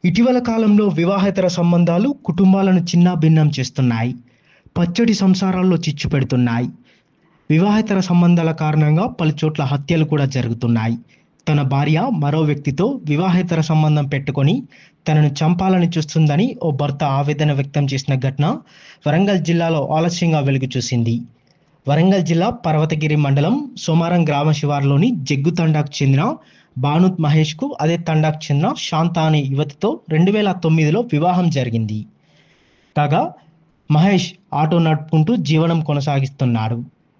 ఇటీవల కాలంలో వివాహేతర సంబంధాలు కుటుంబాలను చిన్నాభిన్నం చేస్తున్నాయి. పచ్చటి సంసారాల్లో చిచ్చు పెడుతున్నాయి. వివాహేతర సంబంధాల కారణంగా పలుచోట్ల హత్యలు కూడా జరుగుతున్నాయి. తన భార్య మరో వ్యక్తితో వివాహేతర సంబంధం పెట్టుకొని తనను చంపాలని చూస్తుందని ఓ భర్త ఆవేదన వ్యక్తం చేసిన ఘటన వరంగల్ జిల్లాలో ఆలస్యంగా వెలుగు చూసింది. వరంగల్ జిల్లా పర్వతగిరి మండలం సోమారం గ్రామ శివారులోని జగ్గు తండాకు చెందిన బానూత్ మహేష్కు అదే తండాకు చెందిన శాంత అనే యువతితో 2009లో వివాహం జరిగింది. కాగా మహేష్ ఆటో నడుపుకుంటూ జీవనం కొనసాగిస్తున్నాడు.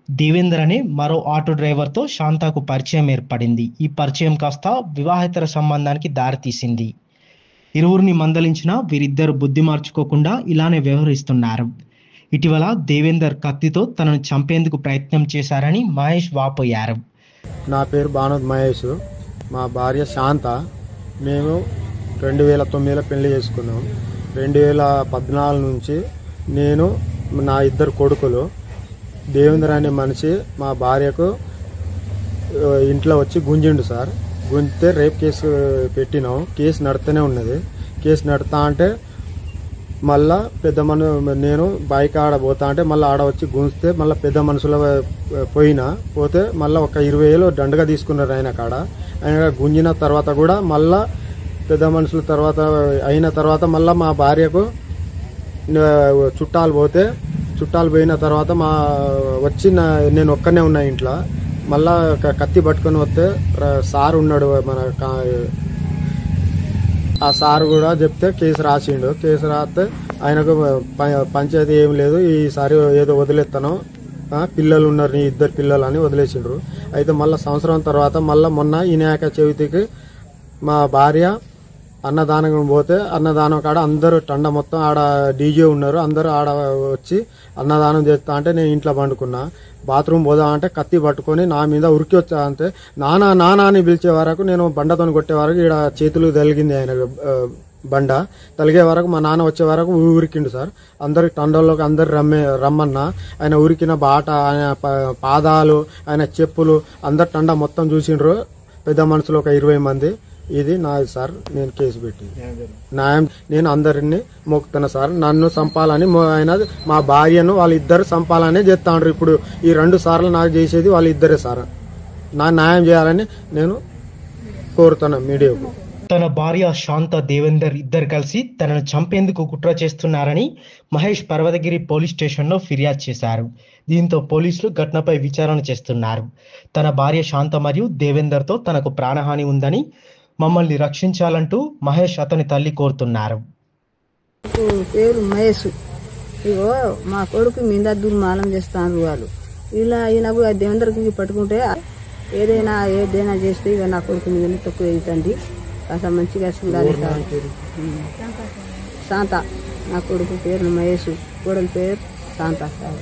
దేవేందర్ అనే మరో ఆటో డ్రైవర్తో శాంతకు పరిచయం ఏర్పడింది. ఈ పరిచయం కాస్త వివాహేతర సంబంధానికి దారితీసింది. ఇరువురిని మందలించినా వీరిద్దరు బుద్ధి మార్చుకోకుండా ఇలానే వ్యవహరిస్తున్నారు. ఇటీవల దేవేందర్ కత్తితో తనను చంపేందుకు ప్రయత్నం చేశారని మహేష్ వాపోయారు. నా పేరు బానూత్ మహేష్, మా భార్య శాంత. మేము 2009లో పెళ్లి చేసుకున్నాం. 2014 నుంచి నేను, నా ఇద్దరు కొడుకులు, దేవేంద్ర అనే మనిషి మా భార్యకు ఇంట్లో వచ్చి గుంజిండు సార్. గుంజితే రేప్ కేసు పెట్టినాం. కేసు నడుతూనే ఉన్నది. కేసు నడుతా అంటే మళ్ళా నేను బైక్ ఆడ పోతా అంటే మళ్ళీ ఆడ వచ్చి గుంజితే మళ్ళీ పెద్ద మనుషుల పోతే మళ్ళీ ఒక 20,000 దండగా తీసుకున్నారు ఆయన గుంజిన తర్వాత కూడా మళ్ళా పెద్ద మనుషుల తర్వాత అయిన తర్వాత మళ్ళీ మా భార్యకు చుట్టాలు పోయిన తర్వాత నేను ఒక్కనే ఉన్నా ఇంట్లో. మళ్ళా కత్తి పట్టుకొని వస్తే సార్ ఉన్నాడు, ఆ సార్ కూడా చెప్తే కేసు రాసిండు. కేసు రాస్తే ఆయనకు పంచాయతీ ఏం లేదు, ఈసారి ఏదో వదిలేస్తాను, పిల్లలు ఉన్నారు, నీ ఇద్దరు పిల్లలు అని వదిలేసిండ్రు. అయితే మళ్ళీ సంవత్సరం తర్వాత మళ్ళీ మొన్న వినాయక చవితికి మా భార్య అన్నదానం పోతే అన్నదానం కాడ అందరూ తండ మొత్తం ఆడ డీజే ఉన్నారు, అందరూ ఆడ వచ్చి అన్నదానం చేస్తా అంటే నేను ఇంట్లో పండుకున్నా. బాత్రూమ్ పోదామంటే కత్తి పట్టుకొని నా మీద ఉరికి వచ్చా. అంటే నానా అని పిలిచే వరకు, నేను బండతో కొట్టే వరకు ఈడ చేతులు తలిగింది. ఆయన బండ తలిగే వరకు మా నాన్న వచ్చే వరకు ఉరికిండు సార్. అందరికి తండల్లోకి అందరు రమ్మన్నా. ఆయన ఉరికిన బాట, ఆయన పాదాలు, ఆయన చెప్పులు అందరు తండ మొత్తం చూసిండ్రు. పెద్ద మనుషులు ఒక 20 మంది. ఇది నాది సార్. నేను కేసు పెట్టి న్యాయం నేను అందరినీ మొక్కుతున్నా సార్. నన్ను చంపాలని ఆయన మా భార్యను వాళ్ళిద్దరు చంపాలని చేస్తాండ్రు. ఇప్పుడు ఈ 2 సార్లు నాకు చేసేది వాళ్ళిద్దరే సార్. నా న్యాయం చేయాలని నేను కోరుతున్నా మీడియాకు. తన భార్య శాంత, దేవేందర్ ఇద్దరు కలిసి తనను చంపేందుకు కుట్ర చేస్తున్నారని మహేష్ పర్వతగిరి పోలీస్ స్టేషన్లో ఫిర్యాదు చేశారు. దీంతో పోలీసులు ఘటనపై విచారణ చేస్తున్నారు. తన భార్య శాంత మరియు దేవేందర్తో తనకు ప్రాణహాని ఉందని, మమ్మల్ని రక్షించాలంటూ మహేష్ అతని తల్లి కోరుతున్నారు. పేరు మహేష్. ఇగో మా కొడుకు మీద దుర్మానం చేస్తాను వాళ్ళు. ఇలా ఈయనకు దేవేందర్కి పట్టుకుంటే ఏదైనా చేస్తే ఇక నా కొడుకు మీద తక్కువ అవుతుంది. అసలు మంచిగా చూడాలి సార్. శాంత నా కొడుకు పేరు మహేష్, కోడలి పేరు శాంత సార్.